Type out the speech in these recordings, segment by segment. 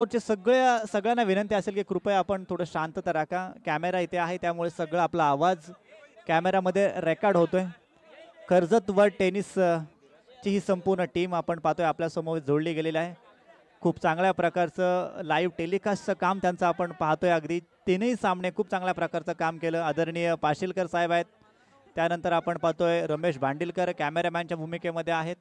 सगळ्यांना विनंती असेल की कृपया आपण थोडं शांतता राखा. कॅमेरा इथे आहे त्यामुळे सगळं आपला आवाज कॅमेरामध्ये रेकॉर्ड होतोय. कर्जत वर्ल्ड टेनिस ची ही संपूर्ण टीम आपण पाहतोय आपल्या समोर जोडली गेलेली आहे. खूप चांगल्या प्रकारचं लाईव्ह टेलिकास्टचं काम त्यांचं आपण पाहतोय. अगदी तीनही सामने खूप चांगल्या प्रकारचं काम केलं. आदरणीय पाशीलकर साहेब आहेत. त्यानंतर आपण पाहतोय रमेश भांडिलकर कॅमेरामॅनच्या भूमिकेमध्ये आहेत.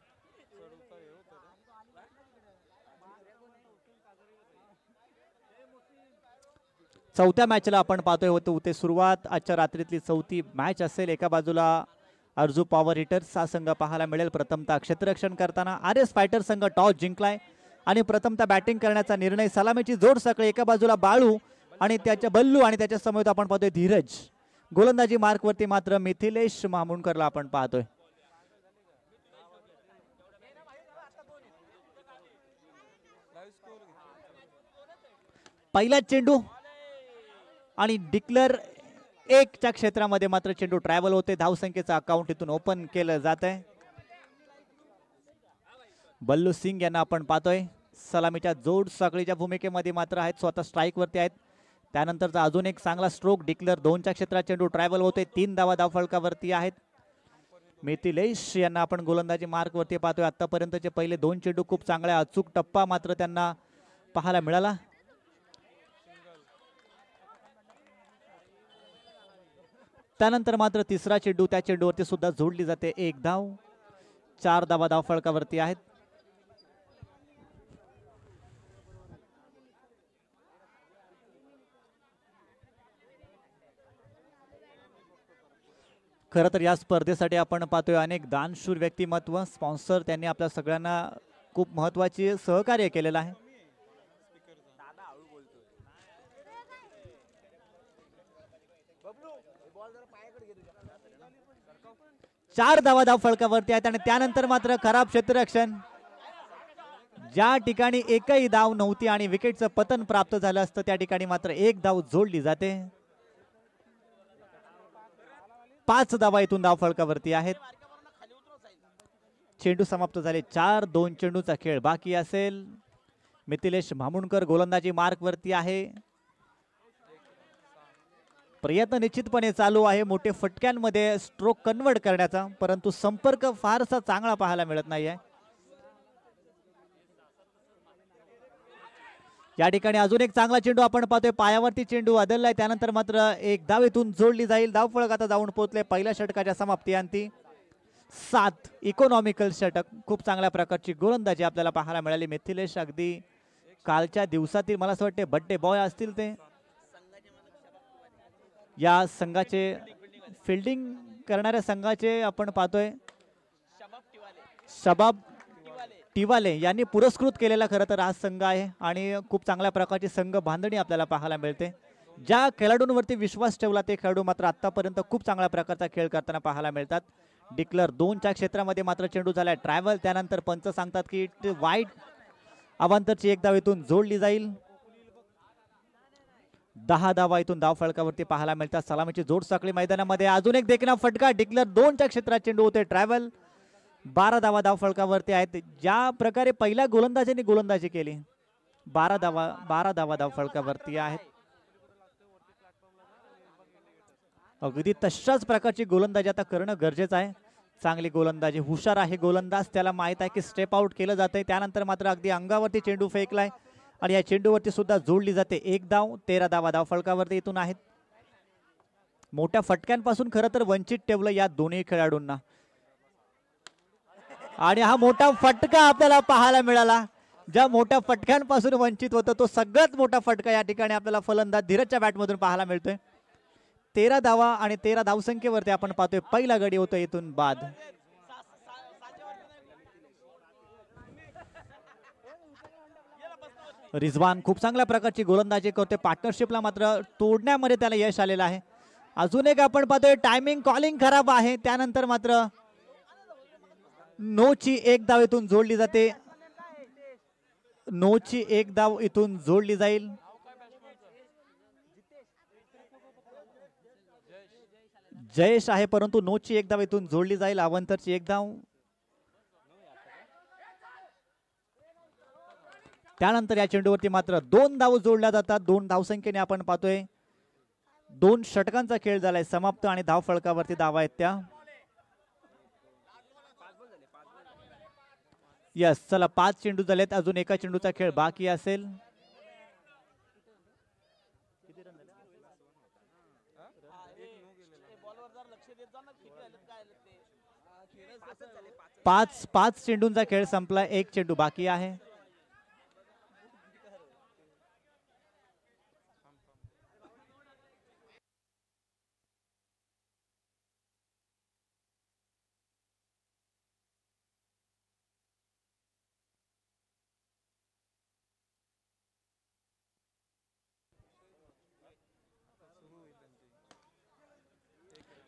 चौथ्या मॅचला आपण पाहतोय होते सुरुवात. आजच्या रात्रीतली चौथी मॅच असेल. एका बाजूला अर्जू पॉवर हिटर्स हा संघ पाहायला मिळेल. प्रथमतः क्षेत्ररक्षण करताना आर.एस. फायटर संघ टॉस जिंकलाय आणि प्रथमतः बॅटिंग करण्याचा निर्णय. सलामीची जोड सकाळी एका बाजूला बाळू आणि त्याच्या बल्लू आणि त्याच्या समोर आपण पाहतोय धीरज. गोलंदाजी मार्कवरती मात्र मिथिलेश मामुणकरला आपण पाहतोय. पहिला चेंडू आणि डिक्लेअर 1च्या क्षेत्रामध्ये मात्र चेंडू ट्रॅव्हल होते. धावसंख्येचं अकाउंट इथून ओपन केलं जात आहे. बल्लू सिंग यांना आपण पाहतोय सलामीच्या जोड साखळीच्या भूमिकेमध्ये मात्र आहेत. स्वतः स्ट्राईक वरती आहेत. त्यानंतरचा अजून एक चांगला स्ट्रोक डिक्लेअर 2च्या क्षेत्रात चेंडू ट्रॅव्हल होते. 3 धावा धावफलकावरती आहेत. मिथिलेश यांना आपण गोलंदाजी मार्क वरती पाहतोय. आतापर्यंतचे पहिले 2 चेंडू खूप चांगल्या अचूक टप्पा मात्र त्यांना पाहायला मिळाला. त्यानंतर मात्र तिसरा चेंडू त्या चेंडूवरती सुद्धा जोडली जाते. 1 धाव. 4 धावा धावफलकावरती आहेत. खरं तर या स्पर्धेसाठी आपण पाहतोय अनेक दानशूर व्यक्तिमत्व स्पॉन्सर त्यांनी आपल्या सगळ्यांना खूप महत्त्वाचे सहकार्य केलेलं आहे. चार धावा धावफलकावरती आहेत आणि त्यानंतर मात्र खराब क्षेत्ररक्षण. ज्या ठिकाणी एकही धाव नव्हती आणि विकेटचं पतन प्राप्त झालं असतं त्या ठिकाणी मात्र 1 धाव जोडली जाते. 5 धावा इथून धावफलकावरती आहेत. चेंडू समाप्त झाले. 4-2 चेंडूचा खेळ बाकी असेल. मिथिलेश मामुणकर गोलंदाजी मार्क वरती आहे. प्रयत्न निश्चितपणे चालू आहे मोठे फटक्यांमध्ये स्ट्रोक कन्वर्ट करण्याचा, परंतु संपर्क फारसा चांगला पाहायला मिळत नाहीये. या ठिकाणी अजून एक चांगला चेंडू आपण पाहतोय. पायावरती चेंडू आदळलाय. त्यानंतर मात्र 1 धाव इथून जोडली जाईल. धावफलक आता जाऊन पोहोचले पहिल्या षटकाच्या समाप्ती अंती. 7 इकॉनॉमिकल षटक. खूप चांगल्या प्रकारची गोलंदाजी आपल्याला पाहायला मिळाली. मिथिलेश अगदी कालच्या दिवसातील मला असं वाटते बर्थडे बॉय असतील ते. या संघाचे फिल्डिंग करणाऱ्या संघाचे आपण पाहतोय शबाब टिवाले यांनी पुरस्कृत केलेला खरं तर हा संघ आहे आणि खूप चांगल्या प्रकारची संघ बांधणी आपल्याला पाहायला मिळते. ज्या खेळाडूंवरती विश्वास ठेवला ते खेळाडू मात्र आतापर्यंत खूप चांगल्या प्रकारचा खेळ करताना पाहायला मिळतात. डिक्लेअर 2च्या क्षेत्रामध्ये मात्र चेंडू झालाय ट्रॅव्हल. त्यानंतर पंच सांगतात की वाईड. अवांतरची 1 धाव इथून जोडली जाईल. 10 धावा इथून धावफलकावरती पाहायला मिळतात. सलामीची जोड साखळी मैदानामध्ये अजून एक देखना फटका. डिक्लेअर 2च्या क्षेत्रात चेंडू होते ट्रॅव्हल. 12 धावा धावफलकावरती आहेत. ज्या प्रकारे पहिल्या गोलंदाजांनी गोलंदाजी केली 12 धावा धावफलकावरती आहेत. अगदी तशाच प्रकारची गोलंदाजी आता करणं गरजेचं आहे. चांगली गोलंदाजी. हुशार आहे गोलंदाज. त्याला माहित आहे की स्टेप आउट केलं जातंय. त्यानंतर मात्र अगदी अंगावरती चेंडू फेकलाय आणि या चेंडूवरती सुद्धा जोडली जाते. 1 धाव. 13 धावा धावफलकावरती इथून आहेत. मोठ्या फटक्यांपासून खरं तर वंचित ठेवलं या दोन्ही खेळाडूंना आणि हा मोठा फटका आपल्याला पाहायला मिळाला. ज्या मोठ्या फटक्यांपासून वंचित होतं तो सगळ्यात मोठा फटका या ठिकाणी आपल्याला फलंदाज धीरजच्या बॅटमधून पाहायला मिळतोय. 13 धावा आणि 13 धावसंख्येवरती आपण पाहतोय पहिला गडी होतो इथून बाद. रिझवान खूप चांगल्या प्रकारची गोलंदाजी करतोय. पार्टनरशिपला मात्र तोडण्यामध्ये त्याला यश आलेलं आहे. अजून एक आपण पाहतोय टायमिंग कॉलिंग खराब आहे. त्यानंतर मात्र नोची 1 धाव इथून जोडली जाते. नोची 1 धाव इथून जोडली जाईल. जयेश आहे परंतु नोची 1 धाव इथून जोडली जाईल. अवंतरची 1 धाव. त्यानंतर या चेंडूवरती मात्र 2 धाव जोडल्या जातात. 2 धावसंख्येने आपण पाहतोय 2 षटकांचा खेळ झालाय समाप्त आणि धाव फलकावरती धावा आहेत त्या. यस, चला 5 चेंडू झालेत, अजून एका चेंडूचा खेळ बाकी असेल. पाच चेंडूंचा खेळ संपला, एक चेंडू बाकी आहे.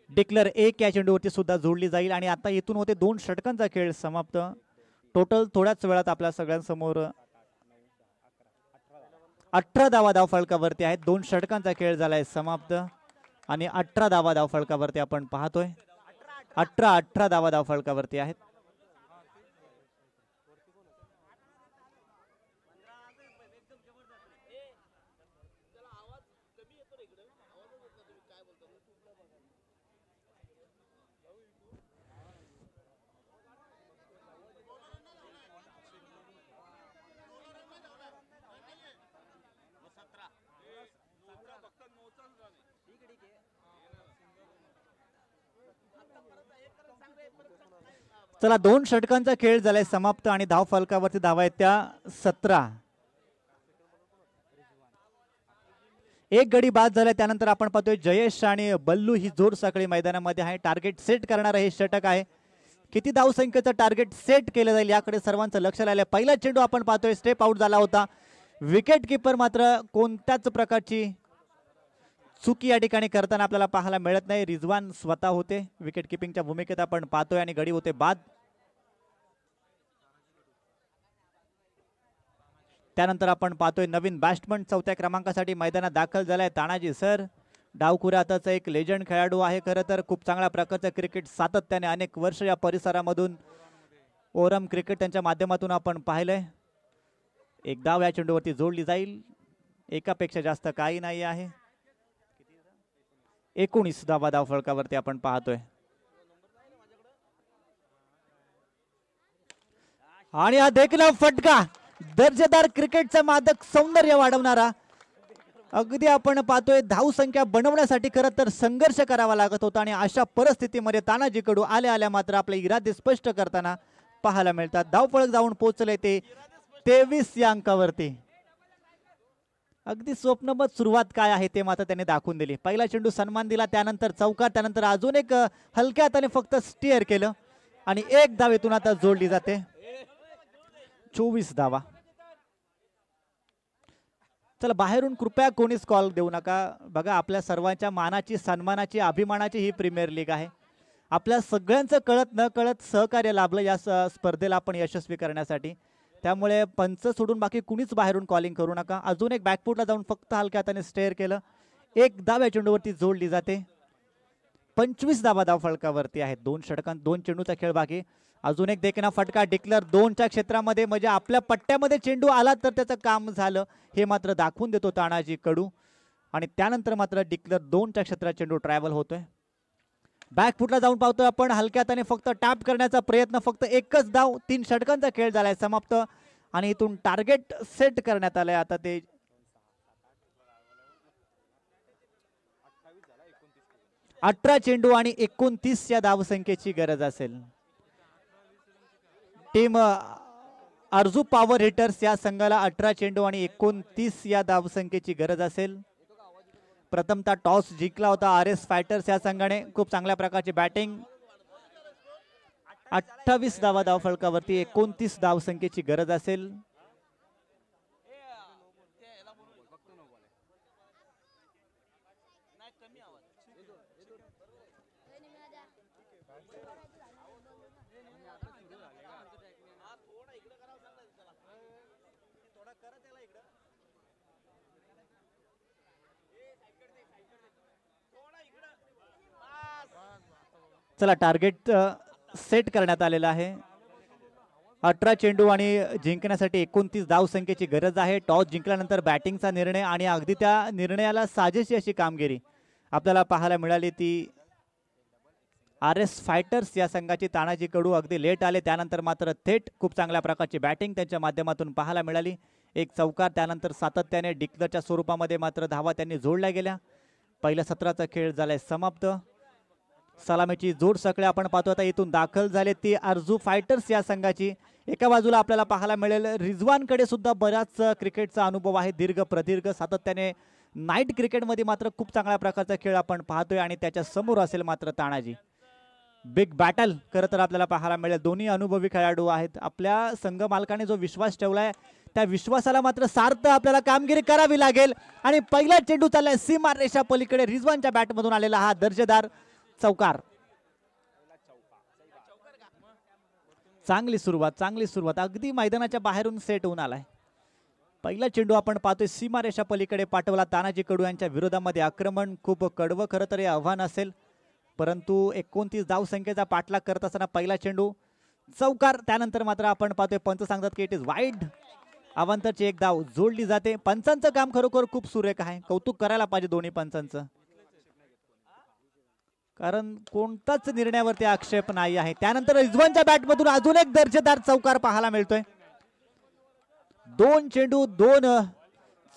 डिक्लेअर 1 या चेंडूवरती सुद्धा जोडली जाईल आणि आता इथून होते 2 षटकांचा खेळ समाप्त. टोटल थोड्याच वेळात आपल्या सगळ्यांसमोर 18 धावा धाव फलकावरती आहेत. 2 षटकांचा खेळ झालाय समाप्त आणि 18 धावा धाव फलकावरती आपण पाहतोय. 18 धावा धाव फलकावरती आहेत. चला 2 षटकांचा खेळ झालाय समाप्त आणि धाव फलकावरती धावा आहेत त्या 17. एक गडी बाद झालाय. त्यानंतर आपण पाहतोय जयेश आणि बल्लू ही जोर साखळी मैदानामध्ये आहे. टार्गेट सेट करणारं हे षटक आहे. किती धावसंख्येचं टार्गेट सेट केलं जाईल याकडे सर्वांचं लक्ष लागलंय. पहिला चेंडू आपण पाहतोय स्टेप आउट झाला होता. विकेट किपर मात्र कोणत्याच प्रकारची चुकी या ठिकाणी करताना आपल्याला पाहायला मिळत नाही. रिजवान स्वतः होते विकेट किपिंगच्या भूमिकेत आपण पाहतोय आणि गडी होते बाद. त्यानंतर आपण पाहतोय नवीन बॅट्समन 4थ्या क्रमांकासाठी मैदानात दाखल झालाय तानाजी सर. डावखुऱ्यातच एक लेजंड खेळाडू आहे. खरं तर खूप चांगल्या प्रकारचं क्रिकेट सातत्याने अनेक वर्ष या परिसरामधून ओरम क्रिकेट त्यांच्या माध्यमातून आपण पाहिलंय. एक धाव या चेंडूवरती जोडली जाईल. एकापेक्षा जास्त काही नाही आहे. 19 धावा धाव फलकावरती आपण पाहतोय आणि हा देखील फटका दर्जेदार क्रिकेटचा मादक सौंदर्य वाढवणारा. अगदी आपण पाहतोय धाव संख्या बनवण्यासाठी खरं तर संघर्ष करावा लागत होता आणि अशा परिस्थितीमध्ये तानाजीकडू आल्या मात्र आपले इरादे स्पष्ट करताना पाहायला मिळतात. धावफलक जाऊन पोहोचले ते 23 या अंकावरती. अगदी स्वप्नबद्ध सुरुवात काय आहे ते मात्र त्याने दाखवून दिली. पहिला चेंडू सन्मान दिला, त्यानंतर चौकार, त्यानंतर अजून एक हलक्या हाताने फक्त स्टिअर केलं आणि एक धावेतून आता जोडली जाते. 24 धावा. चला बाहेरून कृपया कोणीच कॉल देऊ नका. बघा आपल्या सर्वांच्या मानाची, सन्मानाची, अभिमानाची ही प्रीमियर लीग आहे. आपल्या सगळ्यांचं कळत न कळत सहकार्य लाभलं या स्पर्धेला आपण यशस्वी करण्यासाठी. त्यामुळे पंच सोडून बाकी कुणीच बाहेरून कॉलिंग करू नका. अजून एक बॅकफुटला जाऊन फक्त हलक्या हाताने स्टेअर केलं. एक धाव या चेंडूवरती जोडली जाते. 25 धावा धाव फलकावरती आहेत. 2 षटकांत 2 चेंडूचा खेळ बाकी. अजून एक देखील फटका डिक्लेअर 2च्या क्षेत्रामध्ये, म्हणजे आपल्या पट्ट्यामध्ये चेंडू आला तर त्याचं काम झालं हे मात्र दाखवून देतो तानाजी कडू. आणि त्यानंतर मात्र डिक्लेअर 2च्या क्षेत्रात चेंडू ट्रॅव्हल होतोय. बॅकफुटला जाऊन पाहतोय आपण हलक्या हाताने फक्त टॅप करण्याचा प्रयत्न. फक्त एकच धाव. 3 षटकांचा खेळ झालाय समाप्त आणि इथून टार्गेट सेट करण्यात आलंय. आता ते 18 चेंडू आणि 29 या धावसंख्येची गरज असेल. टीम अर्जू पॉवर हिटर्स या संघाला 18 चेंडू आणि 29 या धावसंख्येची गरज असेल. प्रथमतः टॉस जिंकला होता RS फायटर्स या संघाने. खूप चांगल्या प्रकारची बॅटिंग. 28 धावा धाव फलकावरती 29 धावसंख्येची गरज असेल. चला टार्गेट सेट करण्यात आलेला आहे. 18 चेंडू आणि जिंकण्यासाठी 29 धावसंख्येची गरज आहे. टॉस जिंकल्यानंतर बॅटिंगचा निर्णय आणि अगदी त्या निर्णयाला साजेशी अशी कामगिरी आपल्याला पाहायला मिळाली. ती RS फायटर्स या संघाची. तानाजी कडू अगदी लेट आले, त्यानंतर मात्र थेट खूप चांगल्या प्रकारची बॅटिंग त्यांच्या माध्यमातून पाहायला मिळाली. एक चौकार, त्यानंतर सातत्याने डिक्लरच्या स्वरूपामध्ये मात्र धावा त्यांनी जोडल्या गेल्या. पहिल्या सत्राचा खेळ झालाय समाप्त. सलामीची जोड सगळे आपण पाहतो आता इथून दाखल झाले ती आरजू फायटर्स या संघाची. एका बाजूला आपल्याला पाहायला मिळेल रिजवानकडे सुद्धा बराच क्रिकेटचा अनुभव आहे, दीर्घ प्रदीर्घ सातत्याने नाईट क्रिकेटमध्ये मात्र खूप चांगल्या प्रकारचा खेळ आपण पाहतोय. आणि त्याच्या समोर असेल मात्र तानाजी. बिग बॅटल खरं तर आपल्याला पाहायला मिळेल. दोन्ही अनुभवी खेळाडू आहेत. आपल्या संघ मालकाने जो विश्वास ठेवलाय त्या विश्वासाला मात्र सार्थ आपल्याला कामगिरी करावी लागेल. आणि पहिला चेंडू चाललाय सीमा रेषा पलीकडे. रिजवानच्या बॅटमधून आलेला हा दर्जेदार चौकार. चांगली सुरुवात अगदी मैदानाच्या बाहेरून सेट होऊन आलाय. पहिला चेंडू आपण पाहतोय सीमारेषा पलीकडे पाठवला. तानाजी कडू यांच्या विरोधामध्ये आक्रमण खूप कडवं खरं तर हे आव्हान असेल, परंतु 29 धावसंख्येचा पाठलाग करत असताना पहिला चेंडू चौकार. त्यानंतर मात्र आपण पाहतोय पंच सांगतात की इट इज वाईड. अवांतरची एक धाव जोडली जाते. पंचांचं काम खरोखर खूप सुरेख आहे. कौतुक करायला पाहिजे दोन्ही पंचांचं, कारण कोणताच निर्णयावरती आक्षेप नाही आहे. त्यानंतर रिजवानच्या बॅटमधून अजून एक दर्जेदार चौकार पाहायला मिळतोय. 2 चेंडू 2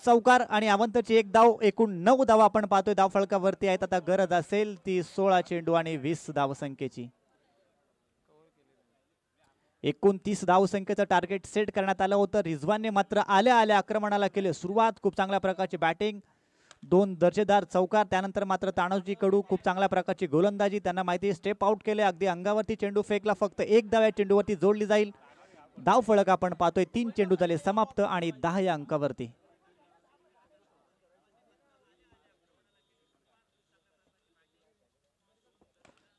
चौकार आणि अवंतची एक धाव. एकूण 9 धावा आपण पाहतोय धाव फलकावरती आहेत. आता गरज असेल ती 16 चेंडू आणि 20 धावसंख्येची. 29 धावसंख्येचं टार्गेट सेट करण्यात आलं होतं. रिजवानने मात्र आल्या आल्या आक्रमणाला केले सुरुवात. खूप चांगल्या प्रकारची बॅटिंग, 2 दर्जेदार चौकार. त्यानंतर मात्र तानाजी कडू खूप चांगल्या प्रकारची गोलंदाजी. त्यांना माहिती स्टेप आउट केले. अगदी अंगावरती चेंडू फेकला. फक्त एक धाव या चेंडूवरती जोडली जाईल. धाव फलक आपण पाहतोय 3 चेंडू झाले समाप्त आणि 10 या अंकावरती.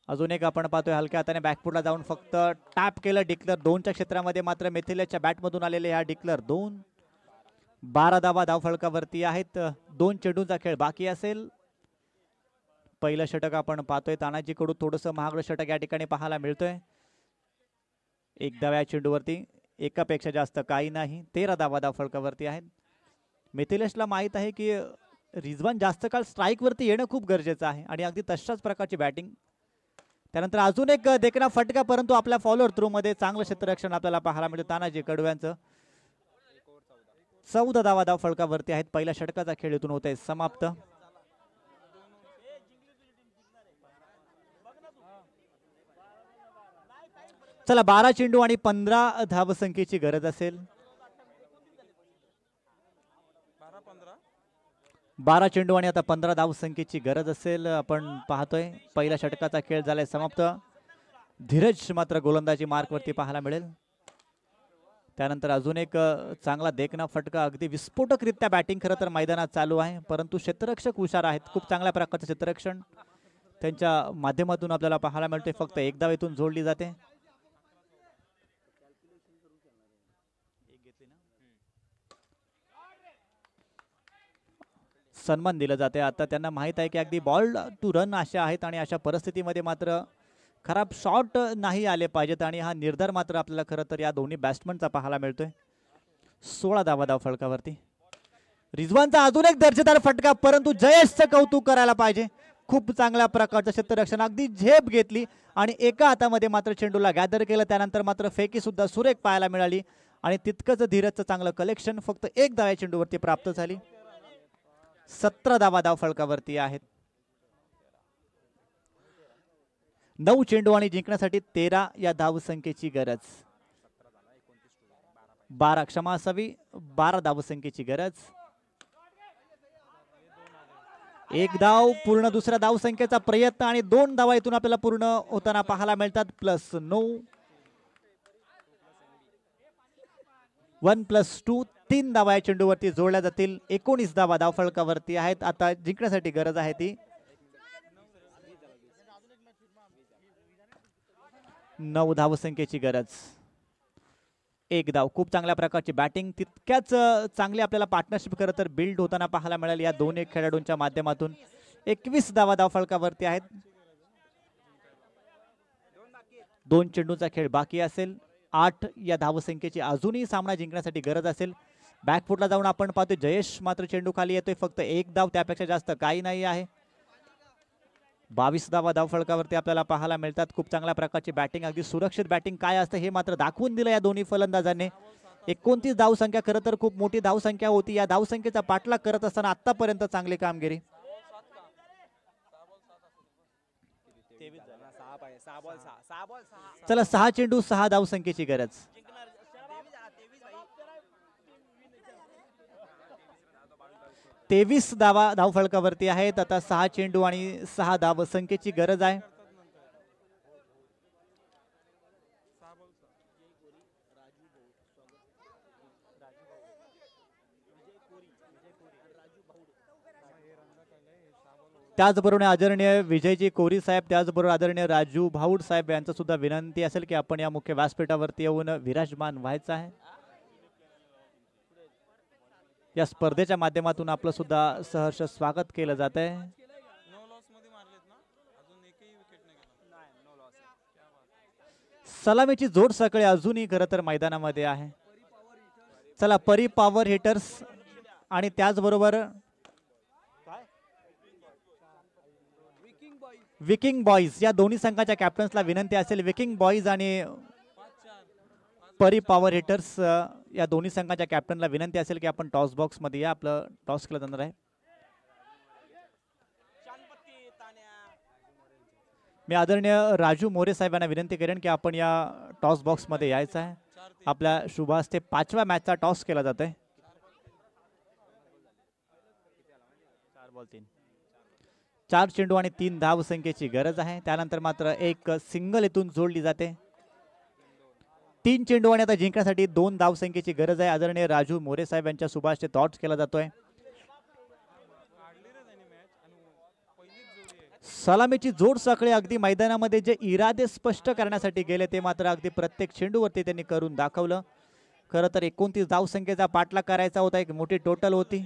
अजून एक आपण पाहतोय हलक्या हाताने बॅकफुटला जाऊन फक्त टॅप केलं डिक्लर. 2च्या क्षेत्रामध्ये मात्र मिथिलेशच्या बॅटमधून आलेले हा डिक्लर. 2 12 धावा धाव फलकावरती आहेत. 2 चेंडूंचा खेळ बाकी असेल. पहिलं षटक आपण पाहतोय तानाजी कडू. थोडंसं महागडं षटक या ठिकाणी पाहायला मिळतोय. एक धाव या चेंडूवरती, एकापेक्षा जास्त काही नाही. 13 धावा धाव फलकावरती आहेत. मिथिलेशला माहित आहे की रिजवान जास्त काळ स्ट्राईक वरती येणं खूप गरजेचं आहे आणि अगदी तशाच प्रकारची बॅटिंग. त्यानंतर अजून एक देखणा फटका, परंतु आपल्या फॉलोअर थ्रू मध्ये चांगलं क्षेत्ररक्षण आपल्याला पाहायला मिळतं तानाजी कडू यांचं. 14 धावा धाव फलकावरती आहेत. पहिल्या षटकाचा खेळ इथून होत आहे समाप्त. चला 12 चेंडू आणि 15 धावसंख्येची गरज असेल. 12 चेंडू आणि आता 15 धावसंख्येची गरज असेल. आपण पाहतोय पहिल्या षटकाचा खेळ झालाय समाप्त. धीरज मात्र गोलंदाजी मार्कवरती पाहायला मिळेल. त्यानंतर अजून एक चांगला देखना फटका. अगदी विस्फोटकरित्या बॅटिंग खरं तर मैदानात चालू आहे, परंतु क्षेत्ररक्षक हुशार आहेत. खूप चांगल्या प्रकारचं क्षेत्ररक्षण त्यांच्या माध्यमातून आपल्याला पाहायला मिळते. फक्त एक धाव इथून जोडली जाते. सन्मान दिला जाते. आता त्यांना माहित आहे की अगदी बॉल टू रन अशा आहेत आणि अशा परिस्थितीमध्ये मात्र खराब शॉट नाही आले पाहिजेत आणि हा निर्धार मात्र आपल्याला खरं तर या दोन्ही बॅट्समनचा पाहायला मिळतोय. 16 धावा धाव फलकावरती. रिजवानचा अजून एक दर्जेदार फटका, परंतु जयेशचं कौतुक करायला पाहिजे. खूप चांगल्या प्रकारचं क्षेत्ररक्षण, अगदी झेप घेतली आणि एका हातामध्ये मात्र चेंडूला गॅदर केलं. त्यानंतर मात्र फेकी सुद्धा सुरेख पाहायला मिळाली आणि तितकंच धीरजचं चांगलं कलेक्शन. फक्त एक धाव या चेंडूवरती प्राप्त झाली. 17 धावा धाव फलकावरती आहेत. 9 चेंडू आणि जिंकण्यासाठी 13 या धावसंख्येची गरज. 12 क्षमा असावी, 12 धावसंख्येची गरज. एक धाव पूर्ण, दुसऱ्या धावसंख्येचा प्रयत्न आणि 2 धावा इथून आपल्याला पूर्ण होताना पाहायला मिळतात. +9 1+2 3 धावा या चेंडूवरती जोडल्या जातील. 19 धावा धाव फलकावरती आहेत. आता जिंकण्यासाठी गरज आहे ती 9 धावसंख्येची गरज. एक धाव. खूप चांगल्या प्रकारची बॅटिंग, तितक्याच चांगली आपल्याला पार्टनरशिप खरं तर बिल्ड होताना पाहायला मिळाली या दोन्ही खेळाडूंच्या माध्यमातून. 21 धावा धाव फलकावरती आहेत. 2 चेंडूचा खेळ बाकी असेल. 8 या धावसंख्येची अजूनही सामना जिंकण्यासाठी गरज असेल. बॅकफुटला जाऊन आपण पाहतो जयेश मात्र चेंडू खाली येतोय. फक्त 1 धाव, त्यापेक्षा जास्त काही नाही आहे. 22 धावा धावफलकावरती आपल्याला पाहायला मिळतात. खूप चांगल्या प्रकारची बॅटिंग, अगदी सुरक्षित बॅटिंग काय असतं हे मात्र दाखवून दिलं या दोन्ही फलंदाजांनी. 29 धावसंख्या खरं तर खूप मोठी धावसंख्या होती. या धावसंख्येचा पाठलाग करत असताना आतापर्यंत चांगली कामगिरी. चला 6 चेंडू 6 धावसंख्येची गरज. 23 धावा धावफलकावरती आहेत. आता 6 चेंडू आणि 6 धावसंख्येची गरज आहे. त्याचबरोबर आदरणीय विजयजी कोरी साहेब, त्याचबरोबर आदरणीय राजू भाऊड साहेब यांचं सुद्धा विनंती असेल की आपण या मुख्य व्यासपीठावरती येऊन विराजमान व्हायचं आहे. या स्पर्धेच्या माध्यमातून आपलं सुद्धा सहर्ष स्वागत केलं जात आहे. सलामीची जोड सकाळी अजूनही खरं तर मैदानामध्ये आहे. चला परी पॉवर हिटर्स आणि त्याचबरोबर विकिंग बॉईज या दोन्ही संघाच्या कॅप्टन्सला विनंती असेल. विकिंग बॉईज आणि परी पॉवर हिटर्स या दोन्ही संघाच्या कॅप्टनला विनंती असेल की आपण टॉस बॉक्स मध्ये या. आपलं टॉस केलं जाणार आहे. मी आदरणीय राजू मोरे साहेबांना विनंती करेन की आपण या टॉस बॉक्स मध्ये यायचं आहे. आपल्या शुभ हस्ते 5व्या मॅचचा टॉस केला जातोय. 4 चेंडू आणि 3 धावसंख्येची गरज आहे. त्यानंतर मात्र एक सिंगल इथून जोडली जाते. 3 चेंडू आणि आता जिंकण्यासाठी 2 धावसंख्येची गरज आहे. आदरणीय राजू मोरे साहेब यांच्या शुभाशय टॉस केला जातोय. सलामीची जोड साखळी अगदी मैदानामध्ये जे इरादे स्पष्ट करण्यासाठी गेले ते मात्र अगदी प्रत्येक चेंडूवरती त्यांनी करून दाखवलं. खरं तर 29 धावसंख्येचा पाठलाग करायचा होता. एक मोठी टोटल होती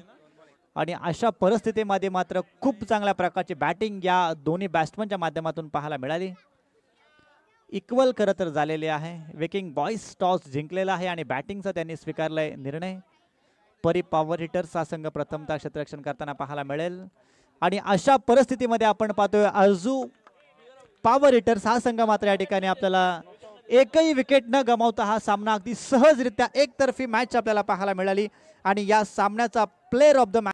आणि अशा परिस्थितीमध्ये मात्र खूप चांगल्या प्रकारची बॅटिंग या दोन्ही बॅट्समनच्या माध्यमातून पाहायला मिळाली. इक्वल खरं तर झालेले आहे. विकिंग बॉईज टॉस जिंकलेला आहे आणि बॅटिंगचा त्यांनी स्वीकारलाय निर्णय. परी पॉवर हिटर्स हा संघ प्रथमतः क्षेत्ररक्षण करताना पाहायला मिळेल आणि अशा परिस्थितीमध्ये आपण पाहतोय अर्जू पॉवर हिटर्स हा संघ मात्र या ठिकाणी आपल्याला एकही विकेट न गमावता हा सामना अगदी सहजरित्या एकतर्फी मॅच आपल्याला पाहायला मिळाली आणि या सामन्याचा प्लेयर ऑफ द मॅच